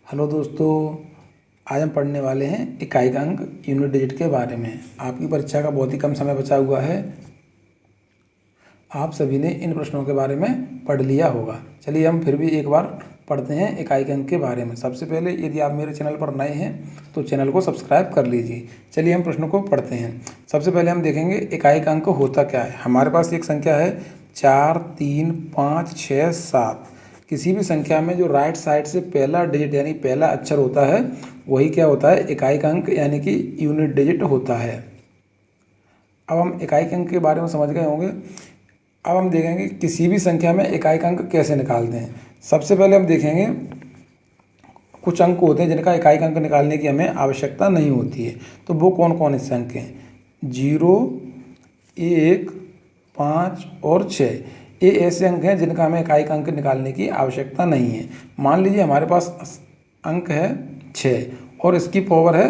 Hello दोस्तों, आज हम पढ़ने वाले हैं इकाई का अंक यूनिट डिजिट के बारे में। आपकी परीक्षा का बहुत ही कम समय बचा हुआ है। आप सभी ने इन प्रश्नों के बारे में पढ़ लिया होगा। चलिए हम फिर भी एक बार पढ़ते हैं इकाई के अंक के बारे में। सबसे पहले यदि आप मेरे चैनल पर नए हैं तो चैनल को सब्सक्राइब कर लीजिए। चलिए हम प्रश्नों को पढ़ते हैं। सबसे पहले हम देखेंगे इकाई का अंक होता क्या है। हमारे पास एक संख्या है 4, 3, 5, 6, 7। किसी भी संख्या में जो राइट साइड से पहला डिजिट यानी पहला अक्षर होता है वही क्या होता है, इकाई का अंक यानी कि यूनिट डिजिट होता है। अब हम इकाई के अंक के बारे में समझ गए होंगे। अब हम देखेंगे किसी भी संख्या में इकाई का अंक कैसे निकालते हैं। सबसे पहले हम देखेंगे कुछ अंक होते हैं जिनका इकाई का अंक निकालने की हमें आवश्यकता नहीं होती है। तो वो कौन कौन से अंक हैं? 0, 1, 5 और 6। ये ऐसे अंक हैं जिनका हमें इकाई का अंक निकालने की आवश्यकता नहीं है। मान लीजिए हमारे पास अंक है 6 और इसकी पावर है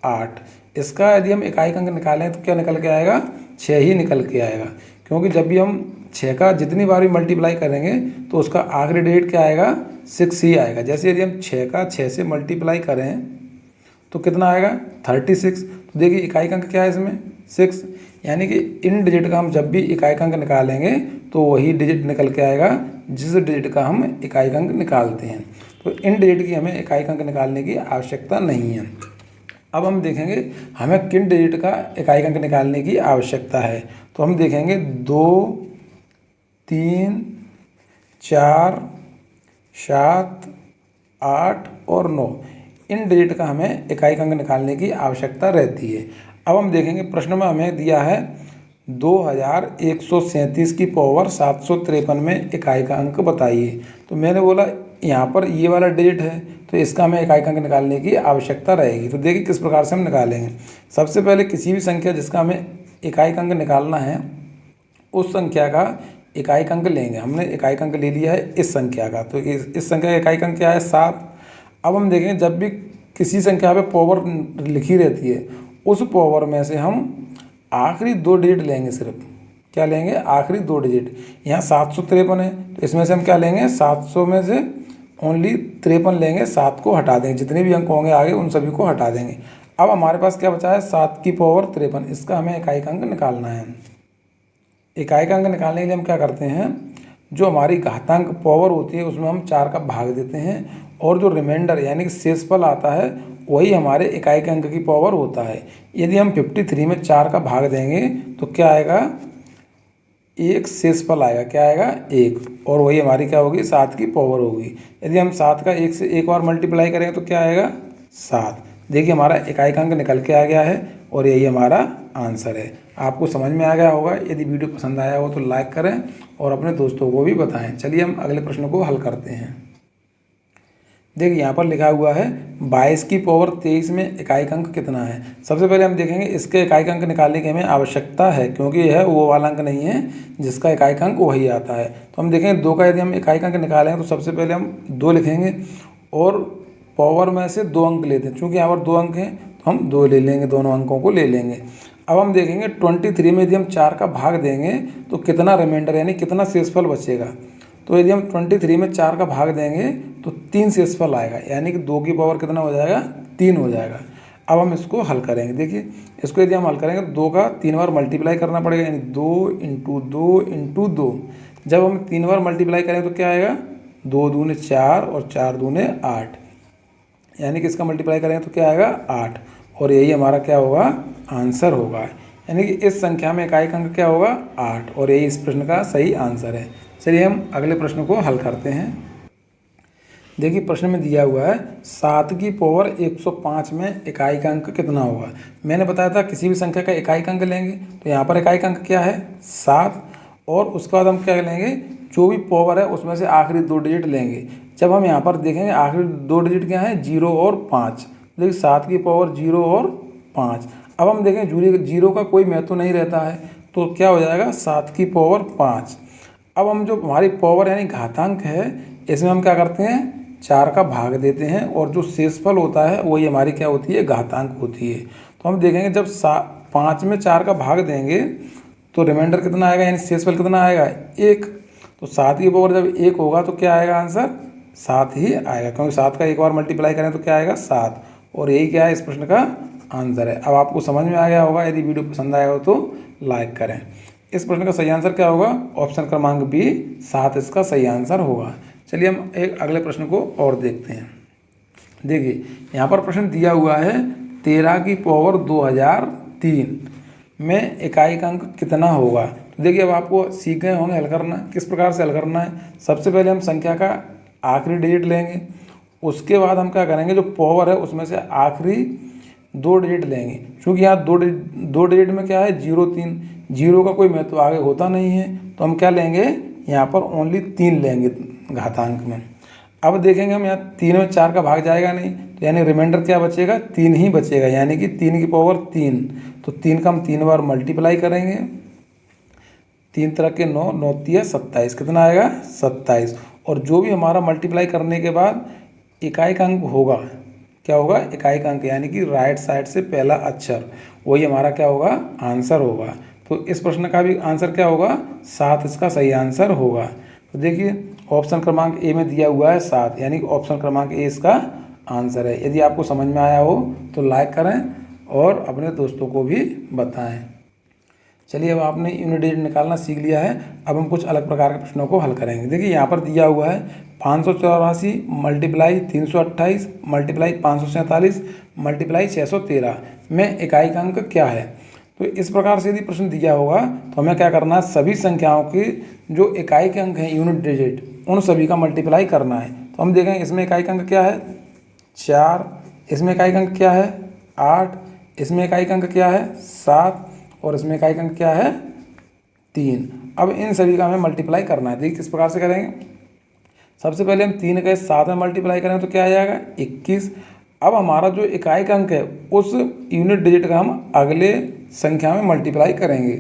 8। इसका यदि हम इकाई का अंक निकालें तो क्या निकल के आएगा? 6 ही निकल के आएगा, क्योंकि जब भी हम 6 का जितनी बार भी मल्टीप्लाई करेंगे तो उसका आखिरी डिजिट क्या आएगा? 6 ही आएगा। जैसे यदि हम 6 का 6 से मल्टीप्लाई करें तो कितना आएगा? 36। तो देखिए इकाई का अंक क्या है इसमें? 6। यानी कि इन डिजिट का हम जब भी इकाई का अंक निकालेंगे तो वही डिजिट निकल के आएगा जिस डिजिट का हम इकाई का अंक निकालते हैं। तो इन डिजिट की हमें इकाई का अंक निकालने की आवश्यकता नहीं है। अब हम देखेंगे हमें किन डिजिट का इकाई का अंक निकालने की आवश्यकता है। तो हम देखेंगे 2, 3, 4, 7, 8 और 9। इन डिजिट का हमें इकाई का अंक निकालने की आवश्यकता रहती है। अब हम देखेंगे प्रश्न में हमें दिया है 2137 की पावर 753 में इकाई का अंक बताइए। तो मैंने बोला यहाँ पर ये वाला डिजिट है तो इसका हमें इकाई का अंक निकालने की आवश्यकता रहेगी। तो देखिए किस प्रकार से हम निकालेंगे। सबसे पहले किसी भी संख्या जिसका हमें इकाई का अंक निकालना है उस संख्या का इकाई का अंक लेंगे। हमने इकाई का अंक ले लिया है इस संख्या का, तो इस संख्या का इकाई का अंक क्या है? 7। अब हम देखेंगे जब भी किसी संख्या पे पावर लिखी रहती है उस पावर में से हम आखिरी 2 डिजिट लेंगे। सिर्फ क्या लेंगे? आखिरी 2 डिजिट। यहाँ 753 है तो इसमें से हम क्या लेंगे? 700 में से ओनली 53 लेंगे, 7 को हटा देंगे। जितने भी अंक होंगे आगे उन सभी को हटा देंगे। अब हमारे पास क्या बचा है? 7 की पावर 53। इसका हमें इकाई का अंक निकालना है। इकाई का अंक निकालने के लिए हम क्या करते हैं, जो हमारी घातांक पावर होती है उसमें हम 4 का भाग देते हैं और जो रिमाइंडर यानी कि शेषफल आता है वही हमारे इकाई के अंक की पावर होता है। यदि हम 53 में 4 का भाग देंगे तो क्या आएगा? 1 शेषफल आएगा। क्या आएगा? 1। और वही हमारी क्या होगी? 7 की पावर होगी। यदि हम 7 का 1 से एक बार मल्टीप्लाई करेंगे तो क्या आएगा? 7। देखिए हमारा इकाई का अंक निकल के आ गया है और यही हमारा आंसर है। आपको समझ में आ गया होगा। यदि वीडियो पसंद आया हो तो लाइक करें और अपने दोस्तों को भी बताएं। चलिए हम अगले प्रश्न को हल करते हैं। देखिए यहाँ पर लिखा हुआ है 22 की पावर 23 में इकाई का अंक कितना है। सबसे पहले हम देखेंगे इसके इकाई का अंक निकालने की हमें आवश्यकता है, क्योंकि यह वो वाला अंक नहीं है जिसका इकाई का अंक वही आता है। तो हम देखेंगे 2 का यदि हम इकाई का अंक निकालेंगे तो सबसे पहले हम 2 लिखेंगे और पावर में से 2 अंक लेते हैं। चूँकि यहाँ पर 2 अंक हैं तो हम 2 ले लेंगे, दोनों अंकों को ले लेंगे। अब हम देखेंगे 23 में यदि हम 4 का भाग देंगे तो कितना रिमाइंडर यानी कितना शेषफल बचेगा। तो यदि हम 23 में 4 का भाग देंगे तो 3 शेषफल आएगा, यानी कि 2 की पावर कितना हो जाएगा? 3 हो जाएगा। अब हम इसको हल करेंगे। देखिए इसको यदि हम हल करेंगे तो 2 का 3 बार मल्टीप्लाई करना पड़ेगा, यानी 2 × 2 × 2। जब हम 3 बार मल्टीप्लाई करेंगे तो क्या आएगा? 2 दूने 4 और 4 दूने 8, यानी कि इसका मल्टीप्लाई करेंगे तो क्या आएगा? 8। और यही हमारा क्या होगा? आंसर होगा। यानी कि इस संख्या में इकाई का अंक क्या होगा? 8। और यही इस प्रश्न का सही आंसर है। चलिए हम अगले प्रश्न को हल करते हैं। देखिए प्रश्न में दिया हुआ है 7 की पावर 105 में इकाई का अंक कितना होगा। मैंने बताया था किसी भी संख्या का इकाई का अंक लेंगे, तो यहाँ पर इकाई का अंक क्या है? 7। और उसके बाद हम क्या लेंगे? जो भी पावर है उसमें से आखिरी 2 डिजिट लेंगे। जब हम यहाँ पर देखेंगे आखिरी 2 डिजिट क्या है? 0 और 5। देखिए 7 की पावर 0 और 5। अब हम देखें 0 का कोई महत्व नहीं रहता है तो क्या हो जाएगा? 7 की पावर 5। अब हम जो हमारी पावर यानी घातांक है इसमें हम क्या करते हैं? 4 का भाग देते हैं और जो शेषफल होता है वही हमारी क्या होती है? घातांक होती है। तो हम देखेंगे जब 5 में 4 का भाग देंगे तो रिमाइंडर कितना आएगा, यानी शेषफल कितना आएगा? 1। तो 7 की पावर जब 1 होगा तो क्या आएगा आंसर? 7 ही आएगा, क्योंकि 7 का एक बार मल्टीप्लाई करें तो क्या आएगा 7, और यही क्या है इस प्रश्न का आंसर है। अब आपको समझ में आ गया होगा, यदि वीडियो पसंद आया हो तो लाइक करें। इस प्रश्न का सही आंसर क्या होगा, ऑप्शन क्रमांक बी 7 इसका सही आंसर होगा। चलिए हम एक अगले प्रश्न को और देखते हैं। देखिए यहाँ पर प्रश्न दिया हुआ है 13 की पावर 2003 में इकाई अंक कितना होगा। तो देखिए अब आपको सीख गए होंगे हल करना, किस प्रकार से हल करना है। सबसे पहले हम संख्या का आखिरी डिजिट लेंगे, उसके बाद हम क्या करेंगे, जो पावर है उसमें से आखिरी 2 डिजिट लेंगे। क्योंकि यहाँ दो डिजिट में क्या है 0-3, 0 का कोई महत्व आगे होता नहीं है, तो हम क्या लेंगे यहाँ पर ओनली 3 लेंगे घातांक में। अब देखेंगे हम यहाँ 3 में 4 का भाग जाएगा नहीं, तो यानी रिमाइंडर क्या बचेगा 3 ही बचेगा, यानी कि 3 की पावर 3। तो 3 का हम 3 बार मल्टीप्लाई करेंगे, 3 तरह के 9, 9 तिया 27, कितना आएगा 27। और जो भी हमारा मल्टीप्लाई करने के बाद इकाई का अंक होगा, क्या होगा इकाई का अंक, यानी कि राइट साइड से पहला अक्षर, वही हमारा क्या होगा आंसर होगा। तो इस प्रश्न का भी आंसर क्या होगा 7 इसका सही आंसर होगा। तो देखिए ऑप्शन क्रमांक ए में दिया हुआ है 7, यानी कि ऑप्शन क्रमांक ए इसका आंसर है। यदि आपको समझ में आया हो तो लाइक करें और अपने दोस्तों को भी बताएं। चलिए अब आपने यूनिट डिजिट निकालना सीख लिया है, अब हम कुछ अलग प्रकार के प्रश्नों को हल करेंगे। देखिए यहाँ पर दिया हुआ है 584 मल्टीप्लाई 328 मल्टीप्लाई 547 मल्टीप्लाई 613 में इकाई का अंक क्या है। तो इस प्रकार से यदि प्रश्न दिया होगा तो हमें क्या करना है, सभी संख्याओं के जो इकाई के अंक हैं यूनिट डिजिट, उन सभी का मल्टीप्लाई करना है। तो हम देखेंगे इसमें इकाई का अंक क्या है 4, इसमें इकाई का अंक क्या है 8, इसमें इकाई का अंक क्या है 7, और इसमें इकाई का अंक क्या है 3। अब इन सभी का हमें मल्टीप्लाई करना है। देखिए किस प्रकार से करेंगे, सबसे पहले हम 3 का 7 में मल्टीप्लाई करेंगे तो क्या आ जाएगा 21। अब हमारा जो इकाई का अंक है उस यूनिट डिजिट का हम अगले संख्या में मल्टीप्लाई करेंगे।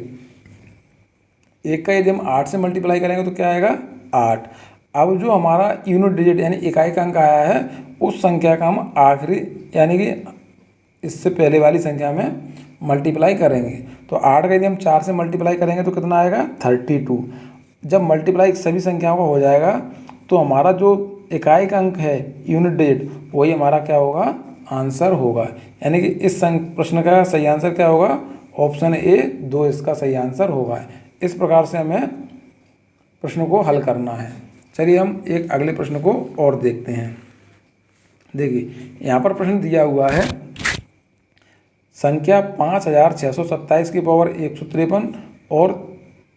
1 का यदि हम 8 से मल्टीप्लाई करेंगे तो क्या आएगा 8। अब जो हमारा यूनिट डिजिट यानी इकाई का अंक आया है उस संख्या का हम आखिरी यानी कि इससे पहले वाली संख्या में मल्टीप्लाई करेंगे। तो 8 का यदि हम 4 से मल्टीप्लाई करेंगे तो कितना आएगा 32। जब मल्टीप्लाई सभी संख्याओं का हो जाएगा तो हमारा जो इकाई का अंक है यूनिट डिजिट वही हमारा क्या होगा आंसर होगा। यानी कि इस प्रश्न का सही आंसर क्या होगा, ऑप्शन ए 2 इसका सही आंसर होगा। इस प्रकार से हमें प्रश्न को हल करना है। चलिए हम एक अगले प्रश्न को और देखते हैं। देखिए यहाँ पर प्रश्न दिया हुआ है संख्या 5627 की पावर 153 और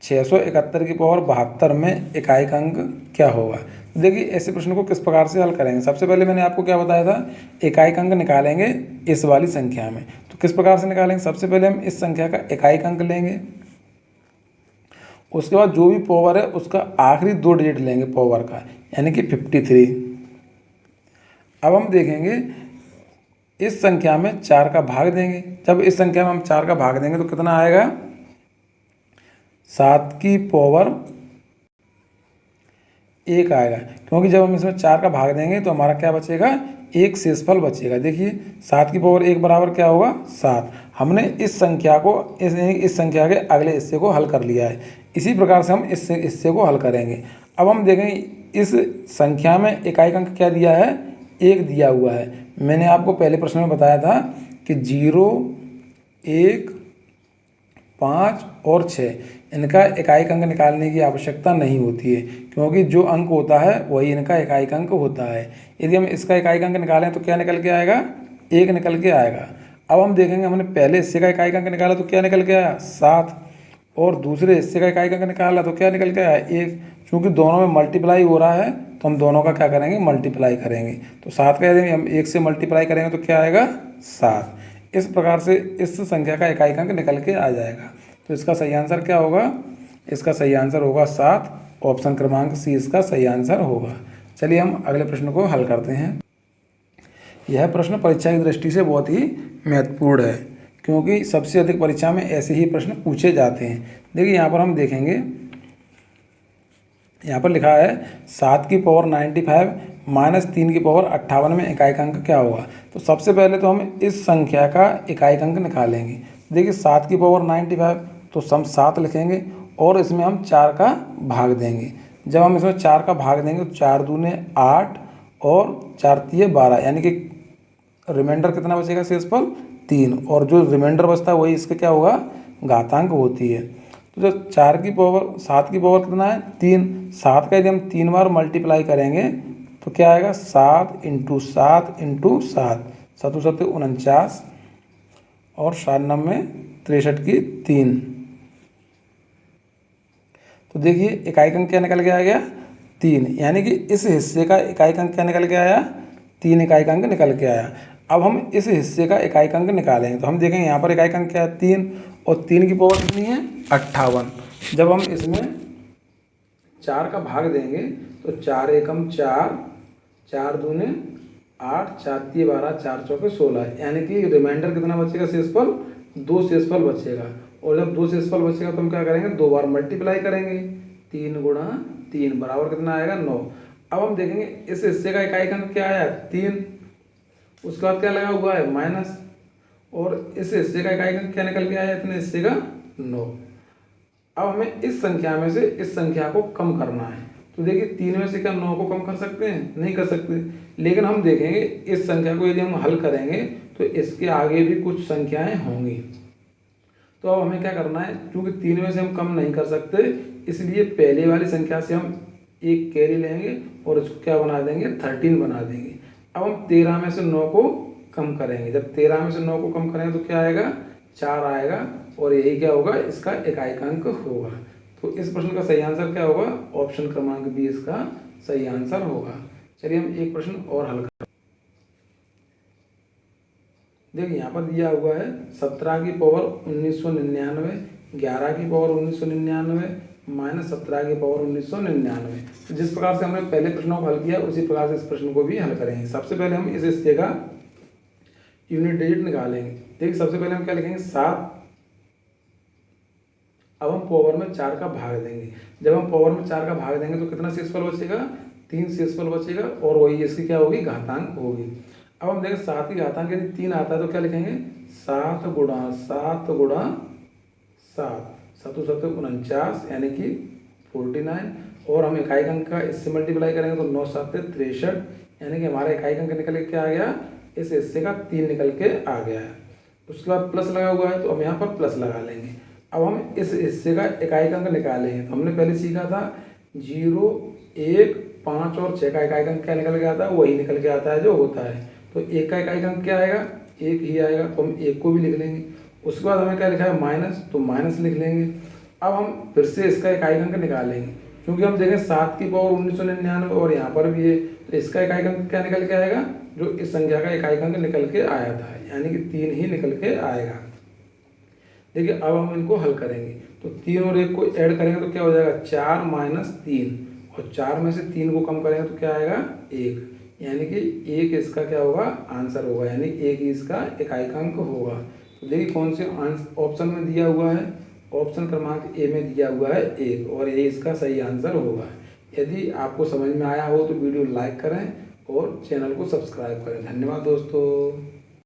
671 की पावर 72 में इकाई का अंक क्या होगा। देखिए ऐसे प्रश्न को किस प्रकार से हल करेंगे। सबसे पहले मैंने आपको क्या बताया था, इकाई का अंक निकालेंगे इस वाली संख्या में। तो किस प्रकार से निकालेंगे, सबसे पहले हम इस संख्या का इकाई का अंक लेंगे, उसके बाद जो भी पावर है उसका आखिरी 2 डिजिट लेंगे पावर का, यानी कि 53। अब हम देखेंगे इस संख्या में 4 का भाग देंगे। जब इस संख्या में हम 4 का भाग देंगे तो कितना आएगा 7 की पावर 1 आएगा, क्योंकि जब हम इसमें 4 का भाग देंगे तो हमारा क्या बचेगा, एक शेषफल बचेगा। देखिए 7 की पावर 1 बराबर क्या होगा 7। हमने इस संख्या को इस संख्या के अगले हिस्से को हल कर लिया है। इसी प्रकार से हम इस हिस्से को हल करेंगे। अब हम देखेंगे इस संख्या में इकाई का अंक क्या दिया है, 1 दिया हुआ है। मैंने आपको पहले प्रश्न में बताया था कि 0, 1, 5 और 6 इनका इकाई का अंक निकालने की आवश्यकता नहीं होती है, क्योंकि जो अंक होता है वही इनका इकाई का अंक होता है। यदि हम इसका इकाई का अंक निकालें तो क्या निकल के आएगा, 1 निकल के आएगा। अब हम देखेंगे हमने पहले हिस्से का इकाई का अंक निकाला तो क्या निकल के आया 7, और दूसरे हिस्से का इकाई का अंक निकाला तो क्या निकल के आया 1। चूँकि दोनों में मल्टीप्लाई हो रहा है तो हम दोनों का क्या करेंगे, मल्टीप्लाई करेंगे। तो 7 का यदि हम 1 से मल्टीप्लाई करेंगे तो क्या आएगा 7। इस प्रकार से इस संख्या का इकाई का अंक निकल के आ जाएगा। तो इसका सही आंसर क्या होगा, इसका सही आंसर होगा 7। ऑप्शन क्रमांक सी इसका सही आंसर होगा। चलिए हम अगले प्रश्न को हल करते हैं। यह प्रश्न परीक्षा की दृष्टि से बहुत ही महत्वपूर्ण है, क्योंकि सबसे अधिक परीक्षा में ऐसे ही प्रश्न पूछे जाते हैं। देखिए यहाँ पर हम देखेंगे, यहाँ पर लिखा है 7 की पावर 95 माइनस 3 की पावर 58 में इकाई का अंक क्या होगा। तो सबसे पहले तो हम इस संख्या का इकाई का अंक निकालेंगे। देखिए 7 की पावर 95 तो हम 7 लिखेंगे और इसमें हम 4 का भाग देंगे। जब हम इसमें 4 का भाग देंगे तो 4 दूने 8 और 4 तिये 12, यानी कि रिमाइंडर कितना बचेगा शेषफल 3, और जो रिमाइंडर बचता है वही इसका क्या होगा, घातांक होती है। तो जो 7 की पावर कितना है 3, 7 का यदि हम 3 बार मल्टीप्लाई करेंगे तो क्या आएगा 7 × 7 × 7, 7 7 49, और 7 9 63 की 3। तो देखिए इकाई अंक क्या निकल के आ गया 3, यानी कि इस हिस्से का इकाई अंक क्या निकल के आया 3 इकाई अंक निकल के आया। अब हम इस हिस्से का इकाई अंक निकालेंगे तो हम देखेंगे यहाँ पर इकाई अंक क्या है 3, और 3 की पावर कितनी है 58। जब हम इसमें 4 का भाग देंगे तो 4 एकम 4, 4 दूने 8, 4 तिये 12, 4 चौके 16, यानी कि रिमाइंडर कितना बचेगा शेषफल 2 शेषफल बचेगा। और जब 2 शेषफल बचेगा तो हम क्या करेंगे 2 बार मल्टीप्लाई करेंगे, 3 × 3 बराबर कितना आएगा 9। अब हम देखेंगे इस हिस्से का इकाई अंक क्या आया 3, उसके बाद क्या लगा हुआ है माइनस, और इस हिस्से का इकाई अंक क्या निकल के आया इतने हिस्से का 9। अब हमें इस संख्या में से इस संख्या को कम करना है। तो देखिए 3 में से क्या 9 को कम कर सकते हैं, नहीं कर सकते, लेकिन हम देखेंगे इस संख्या को यदि हम हल करेंगे तो इसके आगे भी कुछ संख्याएं होंगी। तो अब हमें क्या करना है, क्योंकि 3 में से हम कम नहीं कर सकते, इसलिए पहले वाली संख्या से हम एक कैरी लेंगे और इसको क्या बना देंगे 13 बना देंगे। अब हम 13 में से 9 को कम करेंगे, जब 13 में से 9 को कम करेंगे तो क्या आएगा 4 आएगा, और यही क्या होगा इसका इकाई अंक होगा। तो इस प्रश्न का सही आंसर क्या होगा, ऑप्शन क्रमांक बी इसका सही आंसर होगा। चलिए हम एक प्रश्न और हल करते हैं। देखिए यहाँ पर दिया हुआ है 17 की पावर 1999, 11 की पावर 1999 माइनस 17 की पावर 1999। तो जिस प्रकार से हमने पहले प्रश्नों को हल किया उसी प्रकार से इस प्रश्न को भी हल करेंगे। सबसे पहले हम इस हिस्से का यूनिट डिजिट निकालेंगे। देखिए सबसे पहले हम क्या लिखेंगे 7, अब हम पावर में 4 का भाग देंगे। जब हम पावर में 4 का भाग देंगे तो कितना शेषफल बचेगा 3 शेषफल बचेगा, और वही इसकी क्या होगी घातांक होगी। अब हम देखें 7 की घातांक यदि 3 आता है तो क्या लिखेंगे 7 × 7 × 7, 7 7 49, यानी कि 49, और हम इकाई अंक का इससे मल्टीप्लाई करेंगे तो 9 7 63, यानी कि हमारा इकाई अंक निकल के क्या आ गया इस हिस्से का 3 निकल के आ गया है। उसके बाद प्लस लगा हुआ है तो हम यहाँ पर प्लस लगा लेंगे। अब हम इस हिस्से का इकाई अंक निकालेंगे तो हमने पहले सीखा था 0 1 5 और 6 का इकाई अंक क्या निकल के आता है, वही निकल के आता है जो होता है। तो 1 का इकाई अंक क्या आएगा 1 ही आएगा, तो हम 1 को भी लिख लेंगे। उसके बाद हमें क्या लिखा है माइनस, तो माइनस लिख लेंगे। अब हम फिर से इसका इकाई अंक निकालेंगे, क्योंकि हम देखें 7 की पावर 1999 और यहाँ पर भी है, तो इसका इकाई अंक क्या निकल के आएगा जो इस संख्या का इकाई अंक निकल के आया था, यानी कि 3 ही निकल के आएगा। देखिए अब हम इनको हल करेंगे तो 3 और 1 को ऐड करेंगे तो क्या हो जाएगा 4 - 3, और 4 में से 3 को कम करेंगे तो क्या आएगा 1, यानी कि 1 इसका क्या होगा आंसर होगा, यानी 1 ही इसका इकाई अंक होगा। तो देखिए कौन से ऑप्शन में दिया हुआ है, ऑप्शन क्रमांक ए में दिया हुआ है 1, और ये इसका सही आंसर होगा। यदि आपको समझ में आया हो तो वीडियो लाइक करें और चैनल को सब्सक्राइब करें। धन्यवाद दोस्तों।